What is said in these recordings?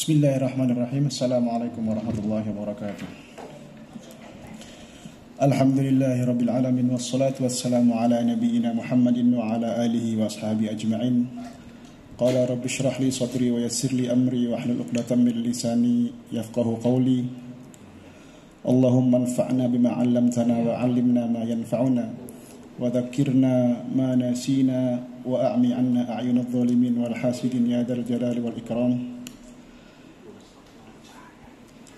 Bismillahirrahmanirrahim. Assalamualaikum warahmatullahi wabarakatuh. Alhamdulillahirabbil alamin wassalatu wassalamu ala nabiyyina Muhammadin wa ala alihi wa ashabihi ajma'in. Qala rabbi shrah li sadri wa yassir li amri wa hlul 'uqdatam min lisani yafqahu qawli. Allahumma anfa'na bima 'allamtana wa 'allimna ma yanfa'una wa dhakkirna ma nasina wa a'mi 'anna a'yunadh dhalimin wal hasidin ya dzal jalali wal ikram.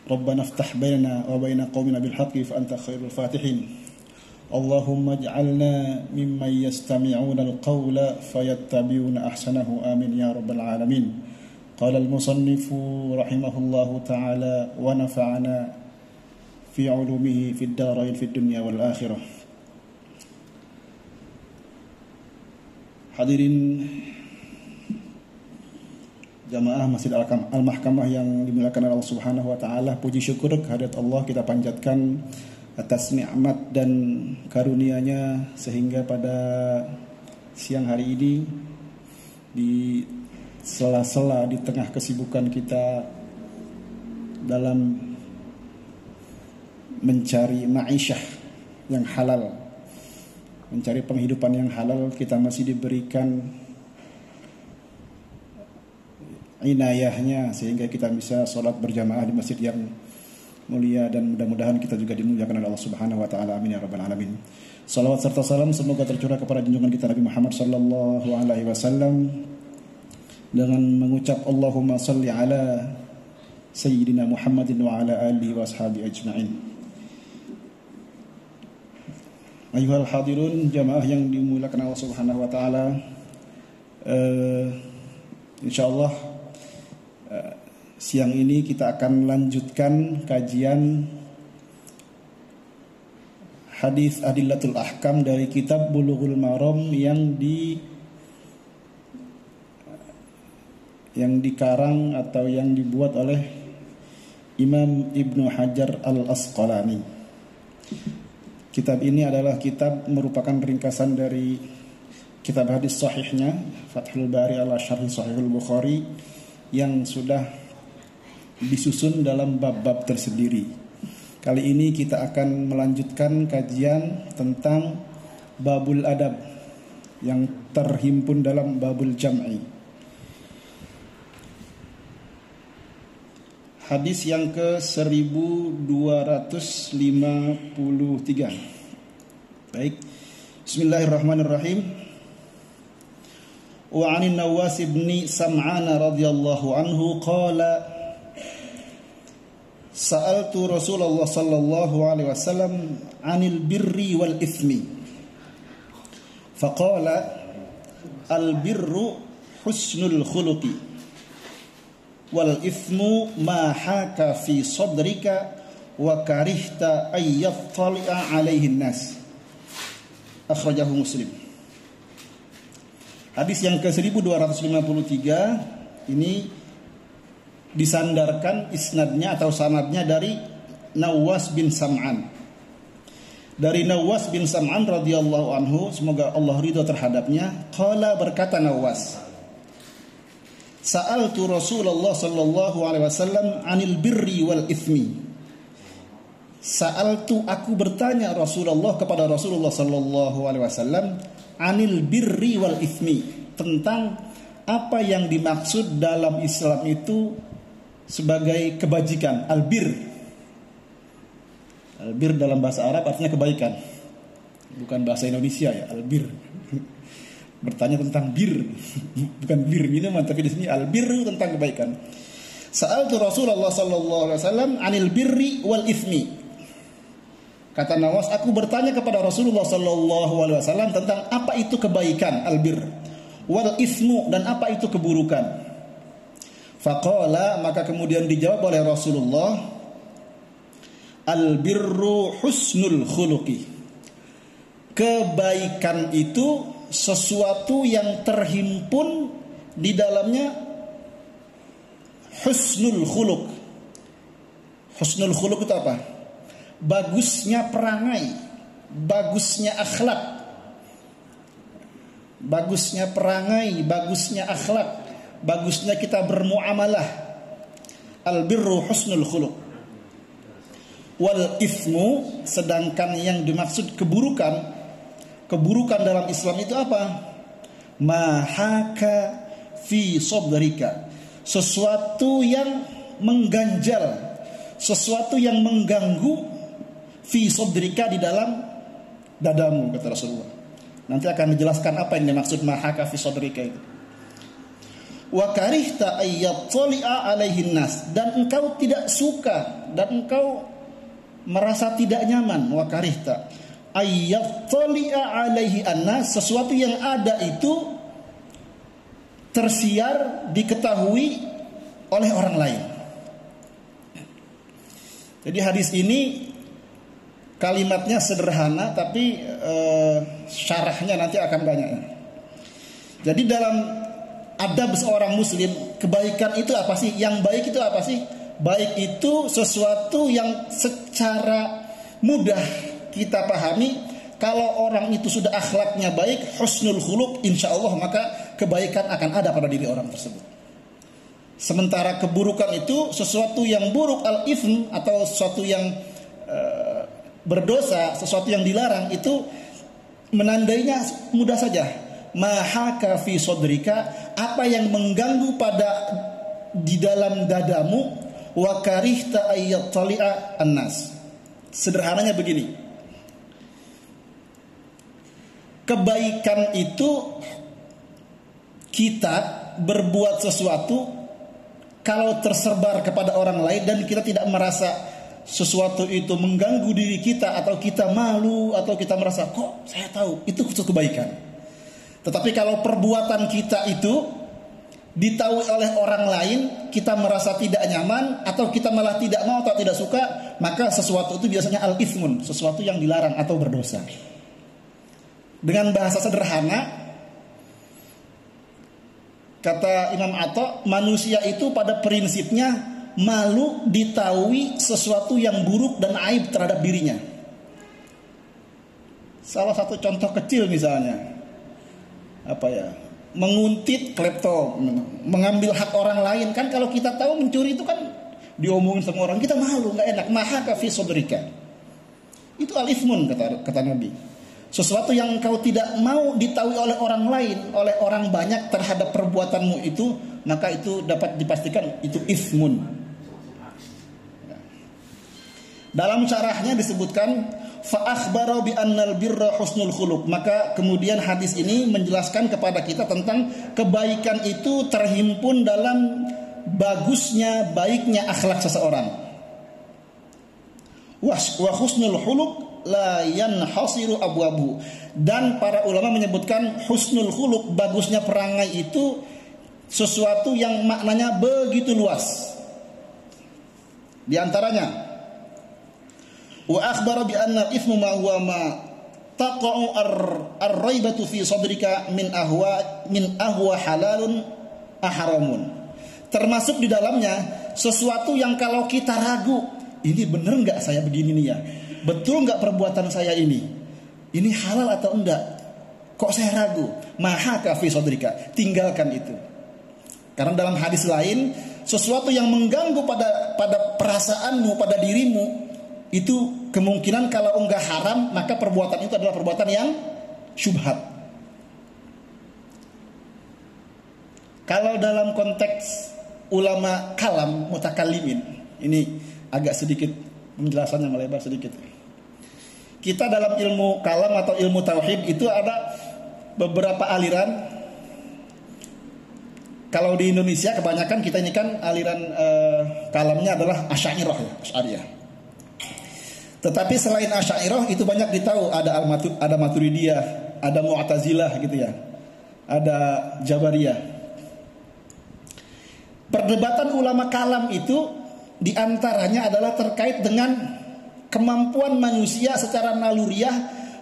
Rabbana iftah bainana wa baina qaumina bil haqqi fa anta khairul fatihin. Allahumma ij'alna mimman yastami'una al-qawla fayattabi'una ahsanahu amin ya rabbal alamin. Qala al-musannifu rahimahullahu ta'ala wa nafa'ana fi 'ulumihi fid darain fid dunya wal akhirah. Hadirin jamaah Masjid Al-Mahkamah yang dimuliakan Allah Subhanahu wa taala, puji syukur kehadirat Allah kita panjatkan atas nikmat dan karunia-Nya sehingga pada siang hari ini di sela-sela di tengah kesibukan kita dalam mencari ma'isyah yang halal, mencari penghidupan yang halal, kita masih diberikan inayahnya sehingga kita bisa sholat berjamaah di masjid yang mulia, dan mudah-mudahan kita juga dimuliakan oleh Allah Subhanahu wa taala. Amin ya rabbal alamin. Salawat serta salam semoga tercurah kepada junjungan kita Nabi Muhammad sallallahu alaihi wasallam dengan mengucap Allahumma shalli ala sayyidina Muhammadin wa ala alihi wa ashabihi ajma'in. Ayuhal hadirun, jamaah yang dimuliakan Allah Subhanahu wa taala, insyaallah siang ini kita akan lanjutkan kajian hadis Adillatul Ahkam dari kitab Bulughul Maram yang dikarang atau yang dibuat oleh Imam Ibnu Hajar Al-Asqalani. Kitab ini adalah merupakan ringkasan dari kitab hadis sahihnya Fathul Bari ala Syarh Sahihul Bukhari yang sudah disusun dalam bab-bab tersendiri. Kali ini kita akan melanjutkan kajian tentang babul adab yang terhimpun dalam babul jam'i. Hadis yang ke 1253. Baik. Bismillahirrahmanirrahim. Wa 'anin Nawas bin Sam'an radhiyallahu anhu qala Sa'altu Rasulullah sallallahu alaihi wasallam 'anil birri wal ithmi. Faqala al-birru husnul khuluqi wal ithmu ma haka fi sadrika wa karihta ay yattali'a 'alaihi an-nas. Akhrajahu Muslim. Hadis yang ke-1253 ini disandarkan isnadnya atau sanadnya dari Nawas bin Sam'an. Dari Nawas bin Sam'an radhiyallahu anhu, semoga Allah ridha terhadapnya, qala, berkata Nawas, Sa'altu Rasulullah sallallahu alaihi wasallam 'anil birri wal ithmi. Sa'altu, aku bertanya Rasulullah kepada Rasulullah sallallahu alaihi wasallam 'anil birri wal ithmi, tentang apa yang dimaksud dalam Islam itu sebagai kebajikan. Albir dalam bahasa Arab artinya kebaikan, bukan bahasa Indonesia ya. Albir bertanya tentang bir, bukan bir minuman, tapi di sini albir tentang kebaikan. Sa'altu Rasulullah sallallahu alaihi wasallam 'anil birri wal ithmi. Kata Nawas, aku bertanya kepada Rasulullah sallallahu alaihi wasallam tentang apa itu kebaikan, albir, wal ithmu, dan apa itu keburukan. Faqala, maka kemudian dijawab oleh Rasulullah, al-birru husnul khuluqi. Kebaikan itu sesuatu yang terhimpun di dalamnya husnul khuluq. Husnul khuluq itu apa? Bagusnya perangai, bagusnya akhlak. Bagusnya perangai, bagusnya akhlak, bagusnya kita bermuamalah, Al-birru husnul khuluq. Wal ithmu, sedangkan yang dimaksud keburukan dalam Islam itu apa? Mahaka fi sadrika, sesuatu yang mengganjal, sesuatu yang mengganggu fi sadrika, di dalam dadamu, kata Rasulullah. Nanti akan dijelaskan apa yang dimaksud mahaka fi sadrika itu. Wa karihta ayyattali'a alaihin nas, dan engkau tidak suka dan engkau merasa tidak nyaman. Wa karihta ayyattali'a alaihi annas, sesuatu yang ada itu tersiar, diketahui oleh orang lain. Jadi hadis ini kalimatnya sederhana, tapi syarahnya nanti akan banyak. Jadi dalam adab seorang muslim, kebaikan itu apa sih? Yang baik itu apa sih? Baik itu sesuatu yang secara mudah kita pahami. Kalau orang itu sudah akhlaknya baik, husnul khuluq, insya Allah maka kebaikan akan ada pada diri orang tersebut. Sementara keburukan itu sesuatu yang buruk, al-ithm, atau sesuatu yang berdosa, sesuatu yang dilarang, itu menandainya mudah saja. Mahaka fi sodrika, apa yang mengganggu pada di dalam dadamu. Wa karihta ayyattali'a annas. Sederhananya begini, kebaikan itu kita berbuat sesuatu kalau tersebar kepada orang lain dan kita tidak merasa sesuatu itu mengganggu diri kita, atau kita malu, atau kita merasa kok saya tahu, itu suatu kebaikan. Tetapi kalau perbuatan kita itu ditahu oleh orang lain, kita merasa tidak nyaman, atau kita malah tidak mau atau tidak suka, maka sesuatu itu biasanya al-ithmun, sesuatu yang dilarang atau berdosa. Dengan bahasa sederhana, kata Imam Atha, manusia itu pada prinsipnya malu ditahui sesuatu yang buruk dan aib terhadap dirinya. Salah satu contoh kecil misalnya, menguntit, klepto, mengambil hak orang lain. Kan kalau kita tahu mencuri itu kan diomongin sama orang, kita malu, nggak enak. Mahaka fi sodrika, itu al-ithmun, kata Nabi. Sesuatu yang engkau tidak mau ditahui oleh orang lain, oleh orang banyak terhadap perbuatanmu itu, maka itu dapat dipastikan itu ithmun. Dalam syarahnya disebutkan fa akhbara bi annal birra husnul khuluq, maka kemudian hadis ini menjelaskan kepada kita tentang kebaikan itu terhimpun dalam bagusnya, baiknya akhlak seseorang. Wa husnul khuluq la yanhasiru abwabu, dan para ulama menyebutkan husnul khuluq, bagusnya perangai itu sesuatu yang maknanya begitu luas. Di antaranya wa akhbara bi anna ithmu ma huwa ma taqa'u ar-raibatu fi sadrika min ahwa halalun ahramun. Termasuk di dalamnya sesuatu yang kalau kita ragu, ini benar enggak saya begini nih ya? Betul enggak perbuatan saya ini? Ini halal atau enggak? Kok saya ragu? Mahaka fi sadrika, tinggalkan itu. Karena dalam hadis lain, sesuatu yang mengganggu pada perasaanmu, pada dirimu, itu kemungkinan kalau enggak haram, maka perbuatan itu adalah perbuatan yang syubhat. Kalau dalam konteks ulama kalam, mutakallimin, ini agak sedikit penjelasannya melebar sedikit. Kita dalam ilmu kalam atau ilmu tauhid itu ada beberapa aliran. Kalau di Indonesia kebanyakan kita ini kan aliran kalamnya adalah Asy'ariyah, Asy'ariyah. Tetapi selain Asy'ariyah itu banyak ditahu, ada Maturidiyah, ada Mu'tazilah gitu ya. Ada Jabariyah. Perdebatan ulama kalam itu diantaranya adalah terkait dengan kemampuan manusia secara naluriah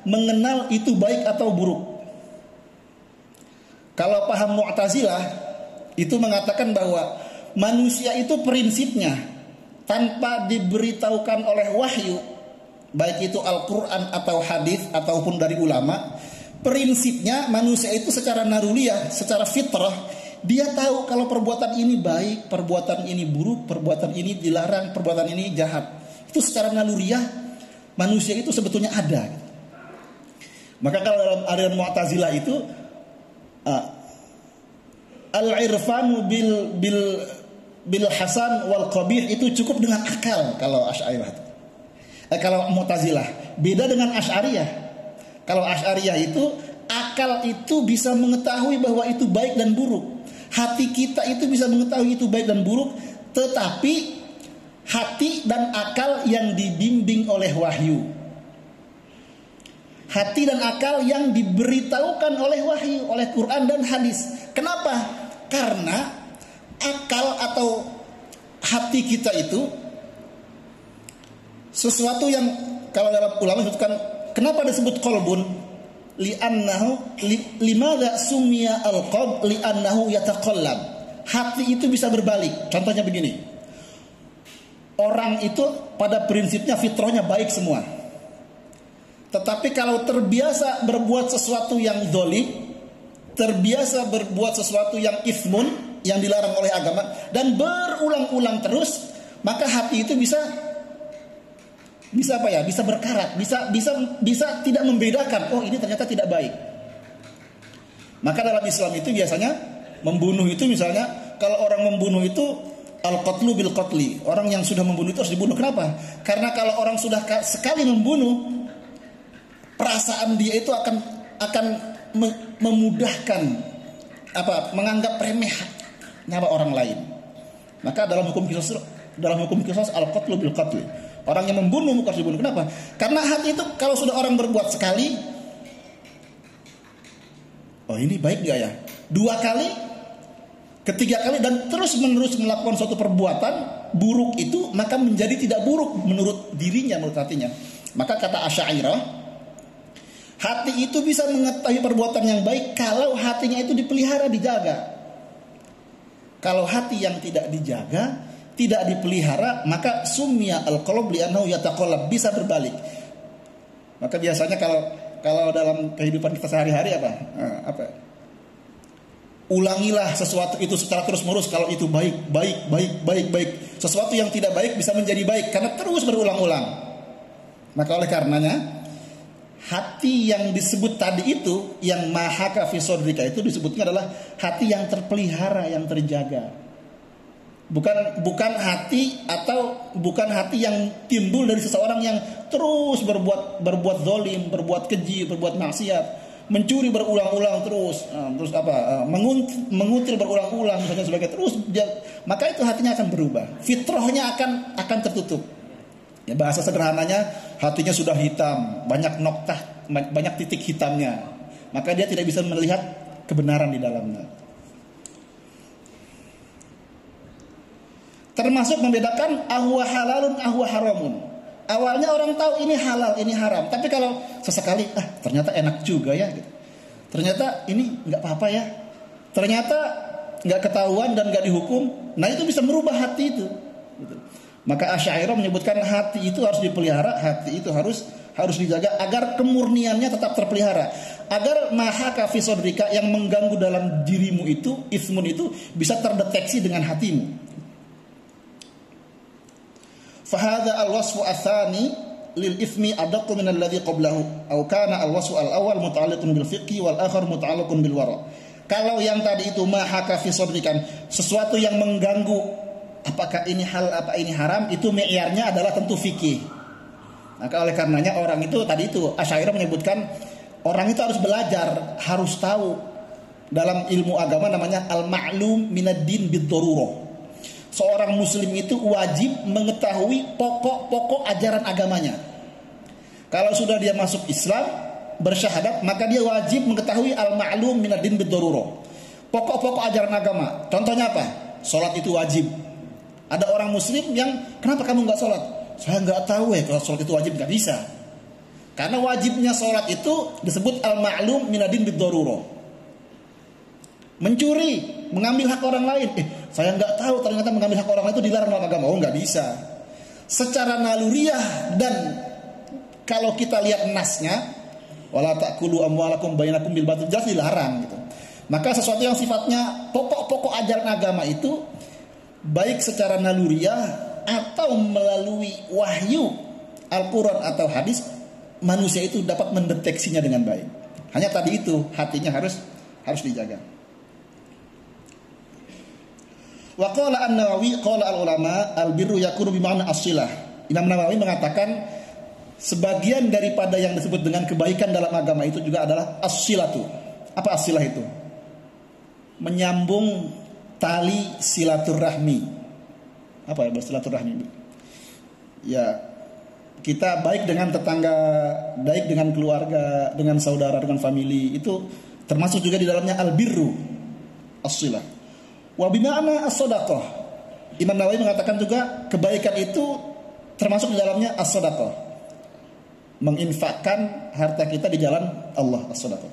mengenal itu baik atau buruk. Kalau paham Mu'tazilah itu mengatakan bahwa manusia itu prinsipnya tanpa diberitahukan oleh wahyu, baik itu Al-Quran atau hadis ataupun dari ulama, prinsipnya manusia itu secara naluriah, secara fitrah, Dia tahu kalau perbuatan ini baik, perbuatan ini buruk, perbuatan ini dilarang, perbuatan ini jahat. Itu secara naluriah manusia itu sebetulnya ada. Maka kalau dalam aliran Mu'tazilah itu al-irfanu bil hasan wal qabih itu cukup dengan akal kalau Asy'ariyah. Kalau Mu'tazilah beda dengan Asy'ariyah. Kalau Asy'ariyah itu akal itu bisa mengetahui bahwa itu baik dan buruk. Hati kita itu bisa mengetahui itu baik dan buruk, tetapi hati dan akal yang dibimbing oleh wahyu. Hati dan akal yang diberitahukan oleh wahyu, oleh Quran dan hadis. Kenapa? Karena akal atau hati kita itu sesuatu yang kalau dalam ulama disebutkan, kenapa disebut qalbun? Limadza sumiya al-qalb li'annahu yataqallab. Hati itu bisa berbalik. Contohnya begini. Orang itu pada prinsipnya fitrahnya baik semua. Tetapi kalau terbiasa berbuat sesuatu yang dolim, terbiasa berbuat sesuatu yang ithmun, yang dilarang oleh agama, dan berulang-ulang terus, maka hati itu bisa apa ya? Bisa berkarat, bisa tidak membedakan. Oh, ini ternyata tidak baik. Maka dalam Islam itu biasanya membunuh itu misalnya kalau orang membunuh itu al-qatlu bil qatli. Orang yang sudah membunuh itu harus dibunuh. Kenapa? Karena kalau orang sudah sekali membunuh, perasaan dia itu akan memudahkan menganggap remeh nyawa orang lain. Maka dalam hukum qisas al-qatlu bil qatli. Orang yang membunuh harus dibunuh. Kenapa? Karena hati itu kalau sudah orang berbuat sekali, oh ini baik gak ya? 2 kali, ketiga kali, dan terus menerus melakukan suatu perbuatan buruk itu, maka menjadi tidak buruk menurut dirinya, menurut hatinya. Maka kata Asy'ariyah, hati itu bisa mengetahui perbuatan yang baik kalau hatinya itu dipelihara, dijaga. Kalau hati yang tidak dijaga, tidak dipelihara, maka sumya al-qalb li'annahu yataqallab, bisa berbalik. Maka biasanya kalau dalam kehidupan kita sehari-hari ulangilah sesuatu itu secara terus-menerus. Kalau itu baik. Sesuatu yang tidak baik bisa menjadi baik karena terus berulang-ulang. Maka oleh karenanya hati yang disebut tadi itu, yang mahaka fi sodrika itu disebutnya adalah hati yang terpelihara, yang terjaga. Bukan hati yang timbul dari seseorang yang terus berbuat zalim, berbuat keji, berbuat maksiat, mencuri berulang-ulang terus mengutil berulang-ulang misalnya sebagai terus, maka itu hatinya akan berubah, fitrahnya akan tertutup. Ya, bahasa sederhananya hatinya sudah hitam, banyak noktah, banyak titik hitamnya, maka dia tidak bisa melihat kebenaran di dalamnya. Termasuk membedakan ahwa halalun ahwa haramun. Awalnya orang tahu ini halal, ini haram, tapi kalau sesekali ternyata enak juga ya gitu. Ternyata ini nggak apa-apa ya. Ternyata nggak ketahuan dan nggak dihukum. Nah, itu bisa merubah hati itu gitu. Maka Asy'ariyah menyebutkan hati itu harus dipelihara, hati itu harus dijaga agar kemurniannya tetap terpelihara, agar mahaka fi sodrika, yang mengganggu dalam dirimu itu, ismun itu, bisa terdeteksi dengan hatimu. Fahadha al-wasfu athani lil ithmi adaqqu min alladhi qablahu aw kana al-wasfu al-awwal muta'alliqun bil fiqhi wal akhar muta'alliqun bil wara. Kalau yang tadi itu mahaka fi sodrikan, sesuatu yang mengganggu, apakah ini hal, apa ini haram, itu mi'yarnya adalah tentu fikih. Maka oleh karenanya orang itu tadi itu Asy'ariyah menyebutkan orang itu harus belajar, harus tahu. Dalam ilmu agama namanya al-ma'lum minad din bid-darurah. Seorang muslim itu wajib mengetahui pokok-pokok ajaran agamanya. Kalau sudah dia masuk Islam, bersyahadat, maka dia wajib mengetahui al-ma'lum minad din bid-darurah. Pokok-pokok ajaran agama. Contohnya apa? Salat itu wajib. Ada orang muslim yang, kenapa kamu nggak sholat? Saya nggak tahu kalau sholat itu wajib. Nggak bisa. Karena wajibnya sholat itu disebut al-ma'lum minad din bid-darurah. Mencuri, mengambil hak orang lain, saya nggak tahu ternyata mengambil hak orang lain itu dilarang dalam agama. Oh, nggak bisa. Secara naluriah, dan kalau kita lihat nasnya, wala ta'kulu amwalakum bainakum bil batil, jelas dilarang gitu. Maka sesuatu yang sifatnya pokok-pokok ajaran agama itu baik secara naluriah atau melalui wahyu Al-Quran atau hadis, manusia itu dapat mendeteksinya dengan baik. Hanya tadi itu, hatinya harus dijaga. Wa qala an-Nawawi qala al-ulama al-birru yakunu bi ma'na as-silah. Imam Nawawi mengatakan sebagian daripada yang disebut dengan kebaikan dalam agama itu juga adalah as-silatu. Apa as-silah itu? Menyambung tali silaturahmi. Apa ya bersilaturahmi? Ya, kita baik dengan tetangga, baik dengan keluarga, dengan saudara, dengan family, itu termasuk juga di dalamnya albirru, as-silah. Wa bima'na as-shadaqah. Imam Nawawi mengatakan juga kebaikan itu termasuk di dalamnya as-shadaqah. Menginfakkan harta kita di jalan Allah, as-shadaqah.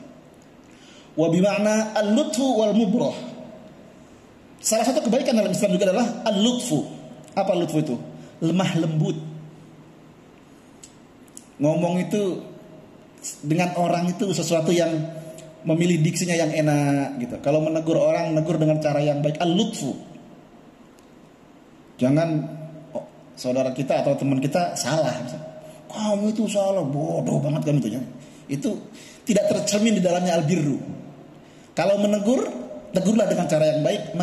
Wa bima'na al-lutfu wal mubrah. Salah satu kebaikan dalam Islam juga adalah al-lutfu. Apa lutfu itu? Lemah lembut. Ngomong itu dengan orang itu sesuatu yang memilih diksinya yang enak gitu. Kalau menegur orang, negur dengan cara yang baik, al-lutfu. Jangan saudara kita atau teman kita salah. Kamu itu salah, bodoh banget kamu itu. Itu tidak tercermin di dalamnya al-birru. Kalau menegur, tegurlah dengan cara yang baik,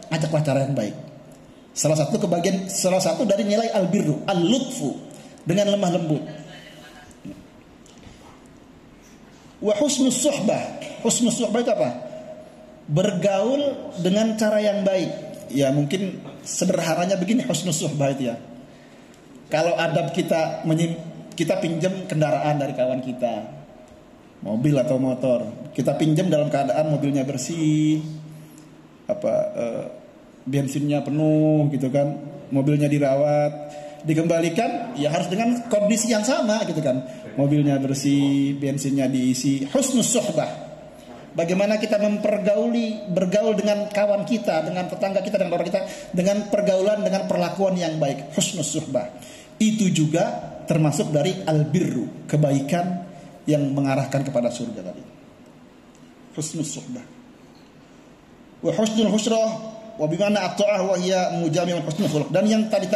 ajaklah cara yang baik. Salah satu dari nilai al-birru, al-lutfu, dengan lemah lembut. Wa husnus suhbah. Husnus suhbah itu apa? Bergaul dengan cara yang baik. Ya mungkin sederhananya begini husnus suhbah itu ya. Kalau adab kita pinjam kendaraan dari kawan kita, mobil atau motor, kita pinjam dalam keadaan mobilnya bersih, bensinnya penuh gitu kan, mobilnya dirawat, dikembalikan ya harus dengan kondisi yang sama gitu kan, mobilnya bersih, bensinnya diisi. Husnus suhbah, bagaimana kita bergaul dengan kawan kita, dengan tetangga kita, dengan orang kita, dengan pergaulan, dengan perlakuan yang baik. Husnus suhbah itu juga termasuk dari albirru, kebaikan yang mengarahkan kepada surga tadi. Husnus suhbah. Wa husnul husrah wa bimana at-ta'ah wa hiya mujami'un husnul khuluq. Dan yang tadi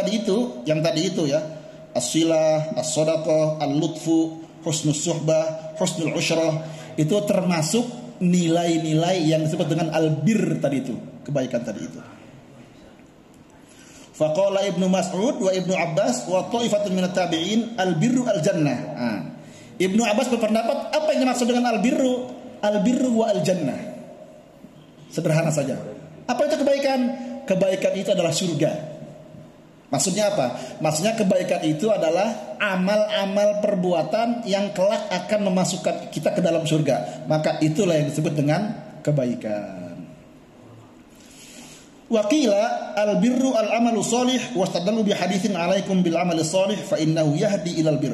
itu ya, as-silah, as-shadaqah, al-lutfu, husnus suhbah, husnul usrah, itu termasuk nilai-nilai yang disebut dengan albir tadi itu, kebaikan tadi itu. Faqala Ibnu Mas'ud wa Ibnu Abbas wa ta'ifatun minat tabi'in albirru al-jannah. Ibnu Abbas berpendapat apa yang dimaksud dengan albirru? Albirru wa al-jannah. Sederhana saja. Apa itu kebaikan? Kebaikan itu adalah surga. Maksudnya apa? Maksudnya kebaikan itu adalah amal-amal perbuatan yang kelak akan memasukkan kita ke dalam surga. Maka itulah yang disebut dengan kebaikan. Waqila albirru al-amalu shalih wastadallu bi haditsin alaikum bil amali shalih fa innahu yahdi ilal birr.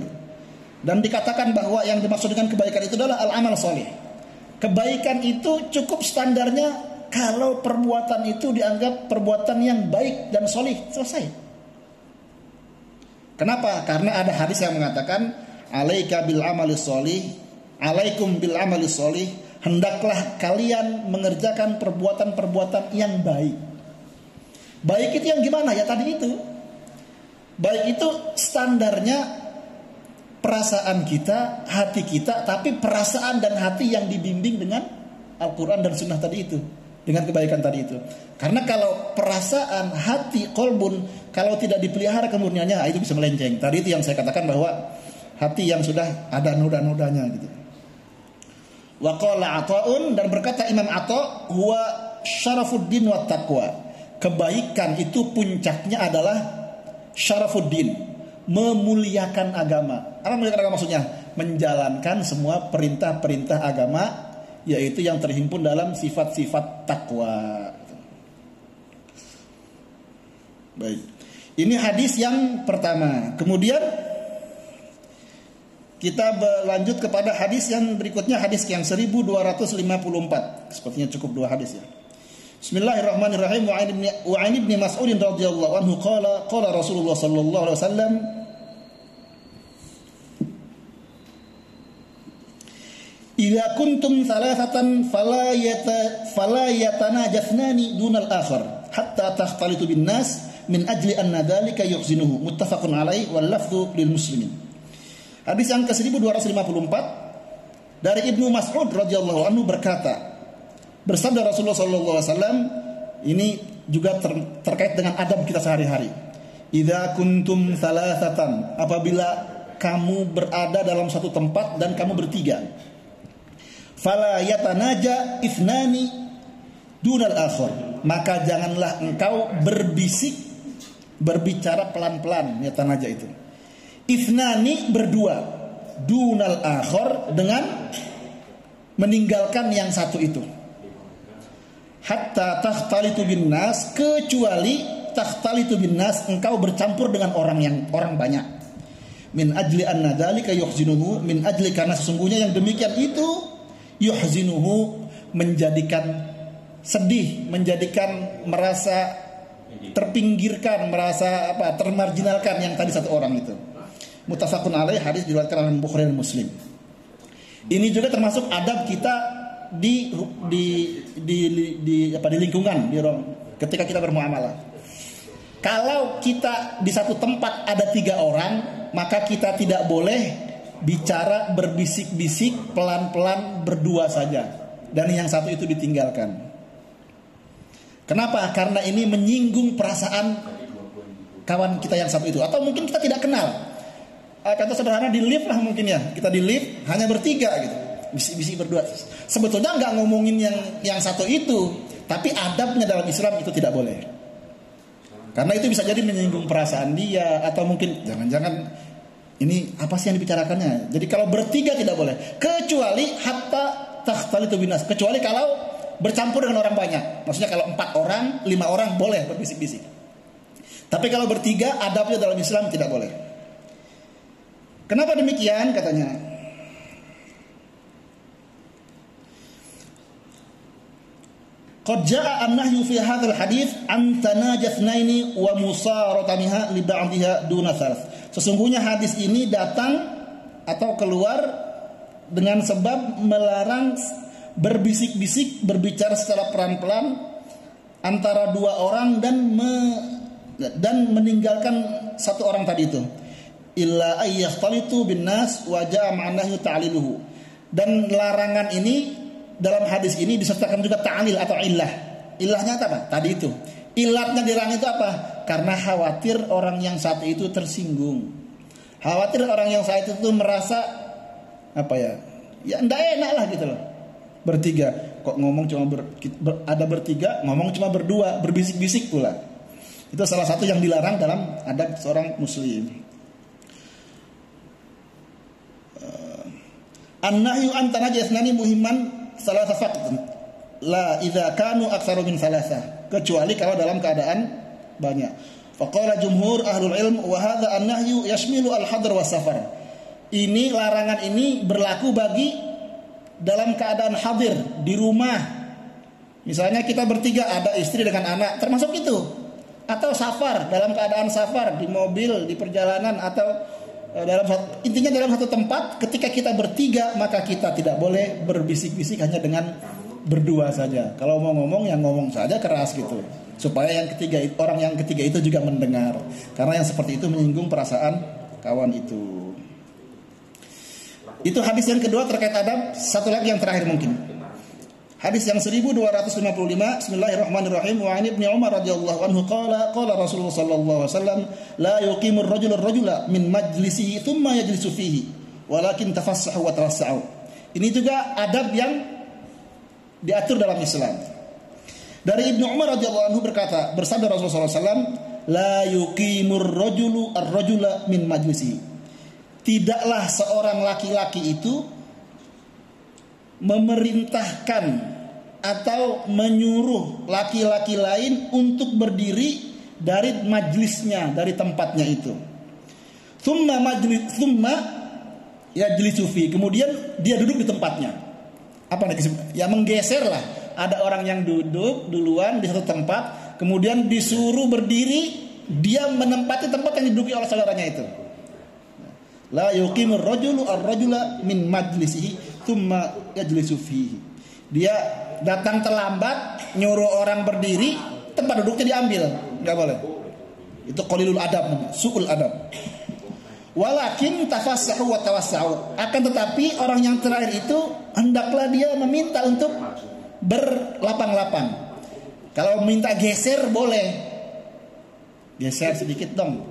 Dan dikatakan bahwa yang dimaksud dengan kebaikan itu adalah al-amal shalih. Kebaikan itu cukup standarnya kalau perbuatan itu dianggap perbuatan yang baik dan shalih, selesai. Kenapa? Karena ada hadis yang mengatakan alaika bil amali shalih, alaikum bil amali shalih, hendaklah kalian mengerjakan perbuatan-perbuatan yang baik. Baik itu yang gimana? Ya tadi itu. Baik itu standarnya perasaan kita, hati kita, tapi perasaan dan hati yang dibimbing dengan Al-Quran dan Sunnah tadi itu, dengan kebaikan tadi itu. Karena kalau perasaan, hati, kolbun, kalau tidak dipelihara kemurniannya, itu bisa melenceng. Tadi itu yang saya katakan bahwa hati yang sudah ada noda-nodanya gitu. Wa qala Ata'un, dan berkata Imam Ata', huwa syarafuddin wa taqwa. Kebaikan itu puncaknya adalah syarafuddin, memuliakan agama. Apa memuliakan agama maksudnya? Menjalankan semua perintah-perintah agama, yaitu yang terhimpun dalam sifat-sifat takwa. Baik. Ini hadis yang pertama. Kemudian kita berlanjut kepada hadis yang berikutnya, hadis yang 1254. Sepertinya cukup dua hadis ya. Bismillahirrahmanirrahim. Wa 'an ibni Mas'ud radhiyallahu anhu qala Rasulullah sallallahu alaihi wasallam idza kuntum thalathatan fala yatanajathnani dunal akhar hatta takhtalitu bin nas min ajli anna dzalika yuhzinuhu muttafaqun alaihi wal lafdhu lil muslimin. Hadis yang ke-1254 dari Ibnu Mas'ud radhiyallahu anhu berkata, bersabda Rasulullah sallallahu alaihi wasallam, ini juga terkait dengan adab kita sehari-hari. Idza kuntum thalathatan, apabila kamu berada dalam satu tempat dan kamu bertiga, fala yatanaja ithnani dunal akhar, maka janganlah engkau berbicara pelan-pelan. Yatanaja itu ithnani, berdua, dunal akhar, dengan meninggalkan yang satu itu. Hatta takhtalitu bin nas, kecuali takhtalitu bin nas, engkau bercampur dengan orang banyak. Min ajli anna dzalika yuhzinuhu, min ajli, karena sesungguhnya yang demikian itu yuhzinuhu, menjadikan sedih, menjadikan merasa terpinggirkan, merasa termarginalkan yang tadi satu orang itu. Muttafaqun alaih, hadis diriwayatkan oleh Bukhari dan Muslim. Ini juga termasuk adab kita di lingkungan, ketika kita bermuamalah. Kalau kita di satu tempat ada 3 orang, maka kita tidak boleh bicara berbisik-bisik, pelan-pelan, berdua saja, dan yang satu itu ditinggalkan. Kenapa? Karena ini menyinggung perasaan kawan kita yang satu itu, atau mungkin kita tidak kenal. Contoh sederhana di lift lah mungkin ya, kita di lift hanya bertiga gitu, bisik-bisik berdua. Sebetulnya nggak ngomongin yang satu itu, tapi adabnya dalam Islam itu tidak boleh. Karena itu bisa jadi menyinggung perasaan dia, atau mungkin jangan-jangan ini apa sih yang dibicarakannya. Jadi kalau bertiga tidak boleh, kecuali hatta takhtalitu binas, kecuali kalau bercampur dengan orang banyak. Maksudnya kalau 4 orang, 5 orang boleh berbisik-bisik. Tapi kalau bertiga, adabnya dalam Islam tidak boleh. Kenapa demikian? Katanya, qad jaa an-nahyu fi hadzal hadits an tanajathnaini wa musarataniha li ba'dihha duna thalath. Sesungguhnya hadis ini datang atau keluar dengan sebab melarang berbisik-bisik, berbicara secara pelan-pelan antara 2 orang dan meninggalkan satu orang tadi itu. Illa ayyakhtalitu bin nas wa ja'a ma'anahu ta'liluhu. Dan larangan ini dalam hadis ini disertakan juga ta'lil atau illah. Illahnya apa? Tadi itu. Illatnya dilarang itu apa? Karena khawatir orang yang satu itu tersinggung. Khawatir orang yang satu itu merasa ya enggak enak lah gitu loh. Bertiga, kok ngomong cuma ada bertiga, ngomong cuma berdua, berbisik-bisik pula. Itu salah satu yang dilarang dalam adab seorang muslim. An-nahyu an tanajasnani muhimman salasa faqat. La idza kanu aktsaru min salasa, kecuali kalau dalam keadaan banyak. Faqala jumhur ahlul ilm wa hadza an-nahyu yashmilu al-hadr wa safar. Ini larangan ini berlaku bagi dalam keadaan hadir di rumah. Misalnya kita bertiga, ada istri dengan anak, termasuk itu. Atau safar, dalam keadaan safar di mobil, di perjalanan, atau intinya dalam satu tempat. Ketika kita bertiga, maka kita tidak boleh berbisik-bisik, hanya dengan berdua saja. Kalau mau ngomong, yang ngomong saja keras gitu, supaya orang yang ketiga itu juga mendengar. Karena yang seperti itu menyinggung perasaan kawan itu. Itu hadis yang kedua terkait adab. Satu lagi yang terakhir mungkin, hadis yang 1255. Bismillahirrahmanirrahim. Wa Ibnu Umar radhiyallahu anhu qala Rasulullah sallallahu alaihi wasallam la yuqimur rajulu ar-rajula min majlisihi thumma yajlisu fihi walakin tafassahu wa tawassa'u. Ini juga adab yang diatur dalam Islam. Dari Ibnu Umar radhiyallahu anhu berkata, bersabda Rasulullah sallallahu alaihi wasallam, la yuqimur rajulu ar-rajula min majlisihi. Tidaklah seorang laki-laki itu memerintahkan atau menyuruh laki-laki lain untuk berdiri dari majlisnya, dari tempatnya itu. Thumma yajlisu fi, kemudian dia duduk di tempatnya. Apa ya, menggeser lah. Ada orang yang duduk duluan di satu tempat, kemudian disuruh berdiri, dia menempati tempat yang diduduki oleh saudaranya itu. La yuqimur rajulu ar-rajula min majlisihi thumma yajlisu fihi. Dia datang terlambat, nyuruh orang berdiri, tempat duduknya diambil, enggak boleh. Itu qalilul adab, su'ul adab. Walakin tafassahu wa tawassau. Akan tetapi orang yang terakhir itu hendaklah dia meminta untuk berlapang-lapang. Kalau minta geser boleh. Geser sedikit dong.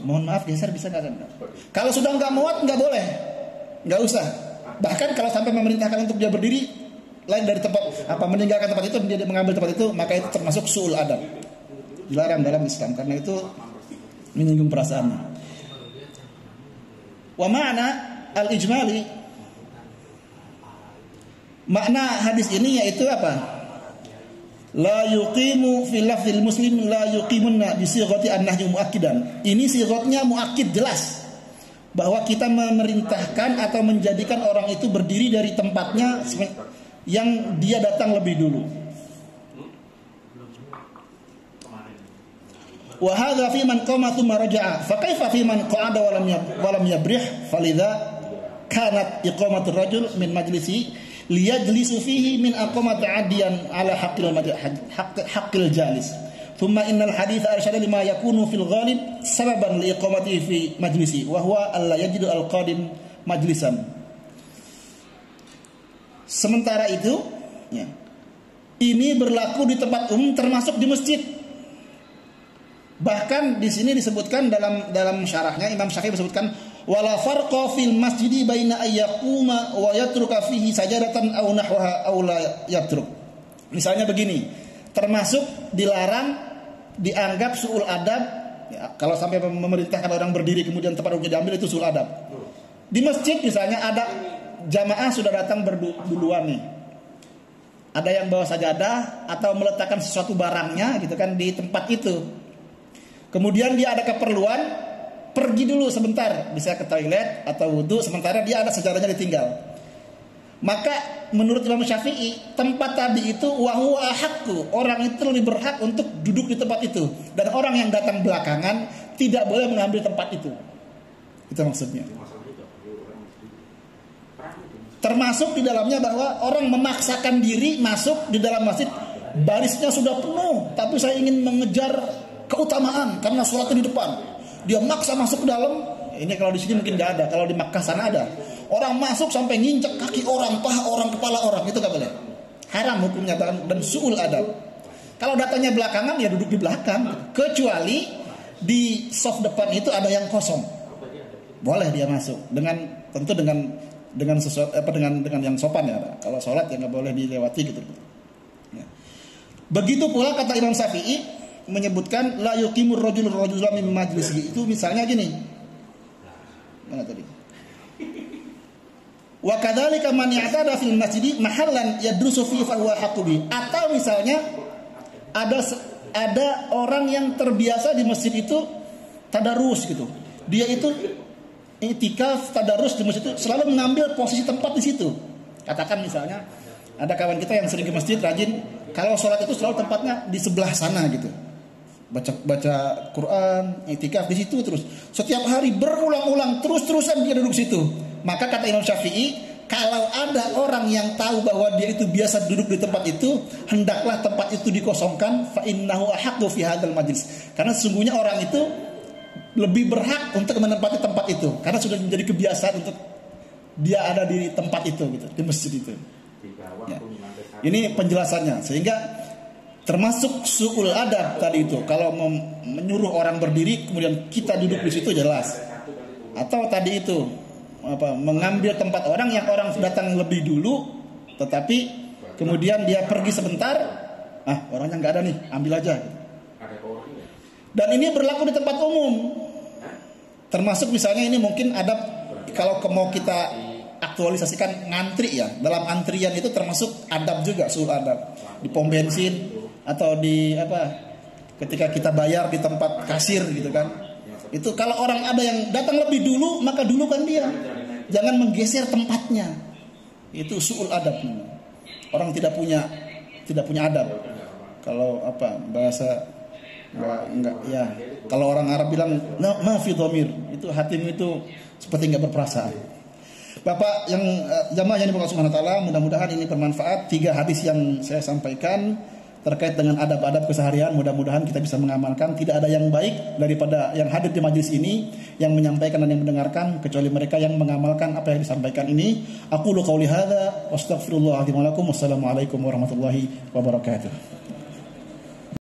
Mohon maaf geser bisa nggak? Kalau sudah nggak muat nggak boleh, nggak usah. Bahkan kalau sampai memerintahkan untuk dia berdiri lain dari tempat meninggalkan tempat itu, dia mengambil tempat itu, maka itu termasuk su'ul adab. Dilarang dalam Islam karena itu menyinggung perasaannya. Wa ma'na al-ijmali, makna hadis ini yaitu apa? La yuqimu fil lafzil muslim la yuqimunna bi sighati an-nahyi muakkidan. Ini sighatnya muakkid, jelas bahwa kita memerintahkan atau menjadikan orang itu berdiri dari tempatnya yang dia datang lebih dulu. Wa hadza fi man qama thumma raja'a fa kaifa fi man qa'ada wa lam yabrih falidha kanat iqamatur rajul min majlisi liyajlisu fihi min aqamati adiyan ala haqqil jalis. Thumma innal hadits arsyada lima yakunu fil ghalib sababan li iqamati fi majlisi wa huwa alla yajidu al qadim majlisan. Sementara itu ya, ini berlaku di tempat umum termasuk di masjid. Bahkan di sini disebutkan dalam syarahnya Imam Syafi'i disebutkan wala farqa fil masjidi baina ayyaquma wa yatruka fihi sajadatan aw nahwaha aw la yatruk. Misalnya begini, termasuk dilarang dianggap su'ul adab ya, kalau sampai memerintahkan orang berdiri kemudian tempat duduknya diambil, itu su'ul adab. Di masjid misalnya ada jamaah sudah datang berduluan nih. Ada yang bawa sajadah atau meletakkan sesuatu barangnya gitu kan di tempat itu. Kemudian dia ada keperluan, pergi dulu sebentar, bisa ke toilet atau wudu, sementara dia ada sajadahnya ditinggal. Maka menurut Imam Syafi'i, tempat tadi itu wahuwa ahakku, orang itu lebih berhak untuk duduk di tempat itu, dan orang yang datang belakangan tidak boleh mengambil tempat itu. Itu maksudnya. Termasuk di dalamnya bahwa orang memaksakan diri masuk di dalam masjid, barisnya sudah penuh, tapi saya ingin mengejar keutamaan karena sholatnya di depan. Dia maksa masuk ke dalam. Ini kalau di sini mungkin nggak ada, kalau di Makkah sana ada. Orang masuk sampai nginjek kaki orang, paha orang, kepala orang, itu nggak boleh. Haram hukumnya dan su'ul adab. Kalau datanya belakangan ya duduk di belakang, kecuali di soft depan itu ada yang kosong. Boleh dia masuk tentu dengan sesuatu dengan yang sopan ya. Kalau sholat ya nggak boleh dilewati gitu. Ya. Begitu pula kata Imam Syafi'i menyebutkan la yuqimur rajulun rajulan min majlisihi. Itu misalnya gini. Mana tadi? Wa kadzalika man ya'tada fil masjid mahallan yadrusu fihi fa huwa haqqu bi. Atau misalnya ada orang yang terbiasa di masjid itu tadarus gitu. Dia itu i'tikaf tadarus di masjid itu selalu mengambil posisi tempat di situ. Katakan misalnya ada kawan kita yang sering ke masjid rajin, kalau sholat itu selalu tempatnya di sebelah sana gitu. Baca Quran, i'tikaf di situ terus. Setiap hari berulang-ulang terus-terusan dia duduk situ. Maka kata Imam Syafi'i, kalau ada orang yang tahu bahwa dia itu biasa duduk di tempat itu, hendaklah tempat itu dikosongkan, fa innahu ahaqqu fi hadzal majlis. Karena sesungguhnya orang itu lebih berhak untuk menempati tempat itu karena sudah menjadi kebiasaan untuk dia ada di tempat itu gitu, di masjid itu. Ya. Ini penjelasannya, sehingga termasuk su'ul adab tadi itu. Kalau menyuruh orang berdiri kemudian kita duduk di situ jelas. Atau tadi itu mengambil tempat orang yang orang datang lebih dulu tetapi kemudian dia pergi sebentar, orangnya nggak ada nih, ambil aja. Dan ini berlaku di tempat umum. Termasuk misalnya ini mungkin ada kalau mau kita aktualisasikan ngantri ya. Dalam antrian itu termasuk adab juga, su'ul adab. Di pom bensin atau di ketika kita bayar di tempat kasir gitu kan. Itu kalau orang ada yang datang lebih dulu, maka dulukan dia. Jangan menggeser tempatnya. Itu su'ul adab. Orang tidak punya adab. Kalau bahasa enggak ya. Kalau orang Arab bilang ma fi dhamir, itu hatimu itu seperti enggak berperasaan. Bapak yang jamaah yang dimuliakan Subhanahu wa taala, mudah-mudahan ini bermanfaat. 3 hadis yang saya sampaikan terkait dengan adab-adab keseharian, mudah-mudahan kita bisa mengamalkan. Tidak ada yang baik daripada yang hadir di majelis ini, yang menyampaikan dan yang mendengarkan, kecuali mereka yang mengamalkan apa yang disampaikan ini. Aqulu qauli hadza wastaghfirullahaladzim wa lakum. Wassalamualaikum warahmatullahi wabarakatuh.